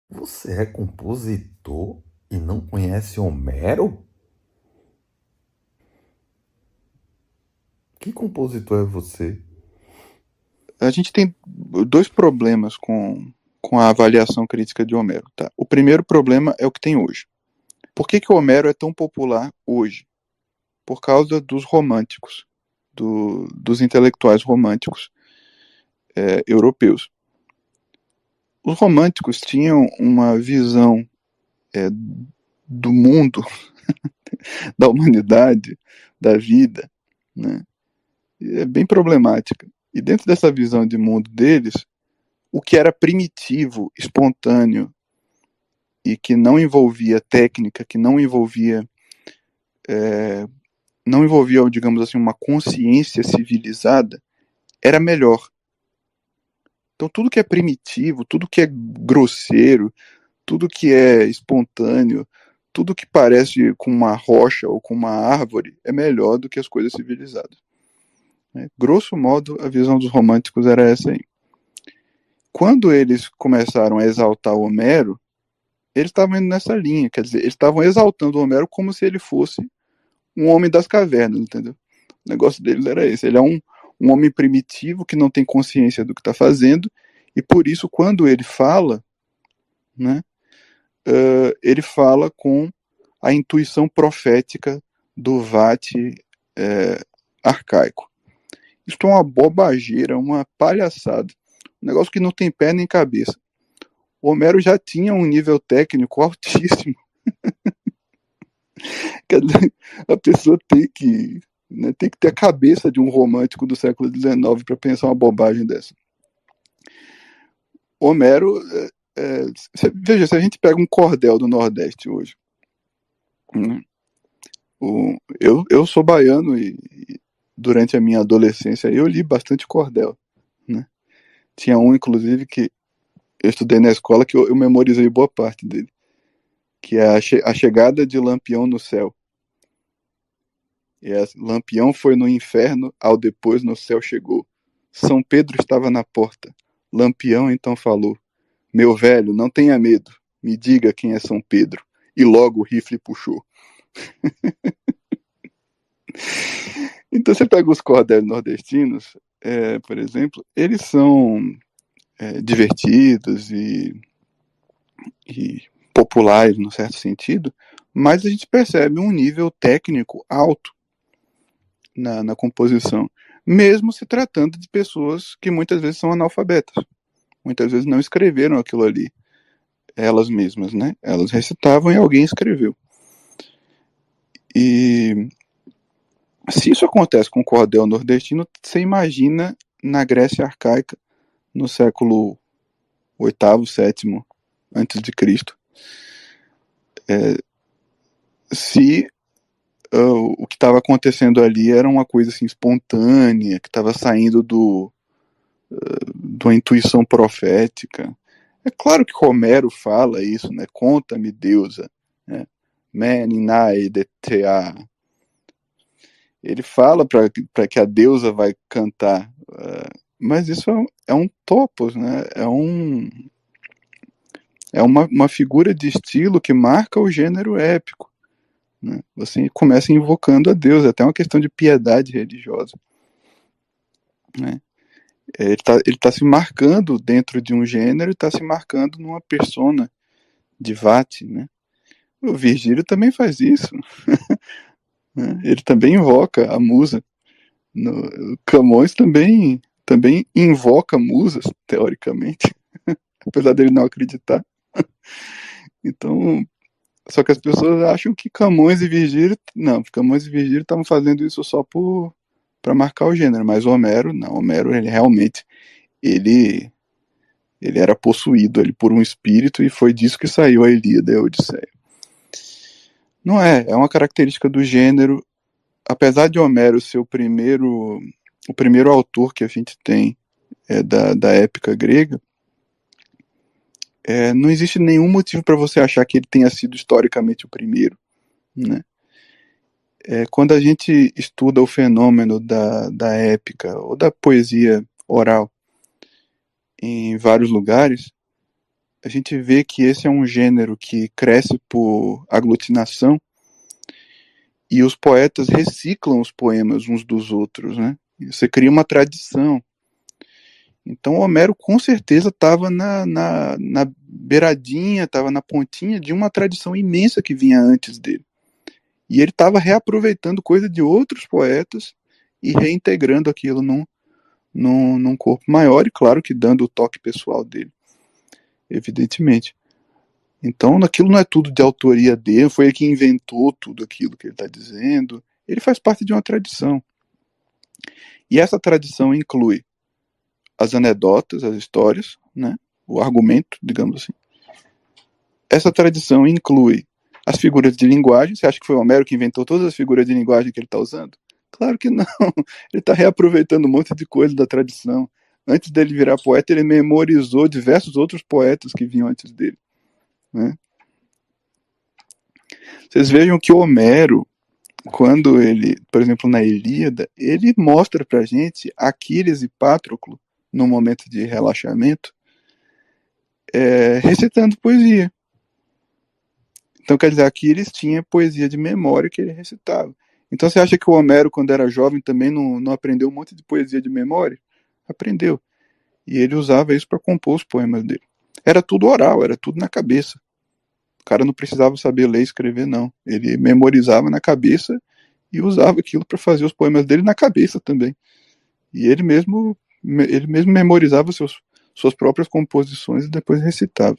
Você é compositor e não conhece Homero? Que compositor é você? A gente tem dois problemas com a avaliação crítica de Homero. Tá? O primeiro problema é o que tem hoje. Por que o Homero é tão popular hoje? Por causa dos românticos, dos intelectuais românticos europeus. Os românticos tinham uma visão é, do mundo, da humanidade, da vida, né? É bem problemática. E dentro dessa visão de mundo deles, o que era primitivo, espontâneo e que não envolvia técnica, que não envolvia, digamos assim, uma consciência civilizada, era melhor. Então tudo que é primitivo, tudo que é grosseiro, tudo que é espontâneo, tudo que parece com uma rocha ou com uma árvore é melhor do que as coisas civilizadas. Né? Grosso modo, a visão dos românticos era essa aí. Quando eles começaram a exaltar o Homero, eles estavam indo nessa linha, quer dizer, eles estavam exaltando o Homero como se ele fosse um homem das cavernas, entendeu? O negócio deles era esse. Ele é um homem primitivo que não tem consciência do que está fazendo, e por isso, quando ele fala, né, ele fala com a intuição profética do Vate arcaico. Isso é uma bobageira, uma palhaçada. Um negócio que não tem pé nem cabeça. O Homero já tinha um nível técnico altíssimo. Quer dizer, a pessoa tem que ter a cabeça de um romântico do século XIX para pensar uma bobagem dessa. Homero, veja, se a gente pega um cordel do Nordeste hoje, né? Eu sou baiano e durante a minha adolescência eu li bastante cordel, né? Tinha um, inclusive, que eu estudei na escola que eu memorizei boa parte dele, que é a chegada de Lampião no céu. E Lampião foi no inferno, ao depois no céu chegou. São Pedro estava na porta. Lampião então falou: meu velho, não tenha medo. Me diga quem é São Pedro. E logo o rifle puxou. Então você pega os cordéis nordestinos, por exemplo, eles são divertidos e populares, no certo sentido, mas a gente percebe um nível técnico alto na composição, mesmo se tratando de pessoas que muitas vezes são analfabetas. Muitas vezes não escreveram aquilo ali, elas mesmas, né? Elas recitavam e alguém escreveu. E se isso acontece com o cordel nordestino, você imagina na Grécia arcaica, no século oitavo, sétimo antes de Cristo, se o que estava acontecendo ali era uma coisa assim espontânea, que estava saindo de uma intuição profética. É claro que Homero fala isso, né? Conta-me, deusa, né? Meninai de tea. Ele fala para que a deusa vai cantar, mas isso é um topos, né? É uma figura de estilo que marca o gênero épico. Né? Você começa invocando a Deus, é até uma questão de piedade religiosa. Né? Ele tá se marcando dentro de um gênero e está se marcando numa persona de Vate. Né? O Virgílio também faz isso. Né? Ele também invoca a musa. No, Camões também invoca musas, teoricamente, apesar dele não acreditar. Então, só que as pessoas acham que Camões e Virgílio. Não, Camões e Virgílio estavam fazendo isso só para marcar o gênero, mas o Homero, não. Homero, ele realmente. Ele, ele era possuído ali por um espírito e foi disso que saiu a Ilíada e a Odisseia. Não é uma característica do gênero. Apesar de Homero ser o primeiro autor que a gente tem da épica grega, não existe nenhum motivo para você achar que ele tenha sido historicamente o primeiro. Né? Quando a gente estuda o fenômeno da épica ou da poesia oral em vários lugares, a gente vê que esse é um gênero que cresce por aglutinação e os poetas reciclam os poemas uns dos outros, né? Você cria uma tradição. Então Homero com certeza estava na beiradinha, estava na pontinha de uma tradição imensa que vinha antes dele. E ele estava reaproveitando coisa de outros poetas e reintegrando aquilo num corpo maior e, claro, que dando o toque pessoal dele, evidentemente. Então aquilo não é tudo de autoria dele, foi ele que inventou tudo aquilo que ele está dizendo. Ele faz parte de uma tradição. E essa tradição inclui as anedotas, as histórias, né? O argumento, digamos assim. Essa tradição inclui as figuras de linguagem. Você acha que foi o Homero que inventou todas as figuras de linguagem que ele está usando? Claro que não. Ele está reaproveitando um monte de coisa da tradição. Antes dele virar poeta, ele memorizou diversos outros poetas que vinham antes dele, né? Vocês vejam que o Homero, quando ele, por exemplo, na Ilíada, ele mostra pra gente Aquiles e Patroclo, no momento de relaxamento, recitando poesia. Então, quer dizer, Aquiles tinha poesia de memória que ele recitava. Então, você acha que o Homero, quando era jovem, também não aprendeu um monte de poesia de memória? Aprendeu. E ele usava isso para compor os poemas dele. Era tudo oral, era tudo na cabeça. O cara não precisava saber ler e escrever, não. Ele memorizava na cabeça e usava aquilo para fazer os poemas dele na cabeça também. E ele mesmo memorizava suas próprias composições e depois recitava.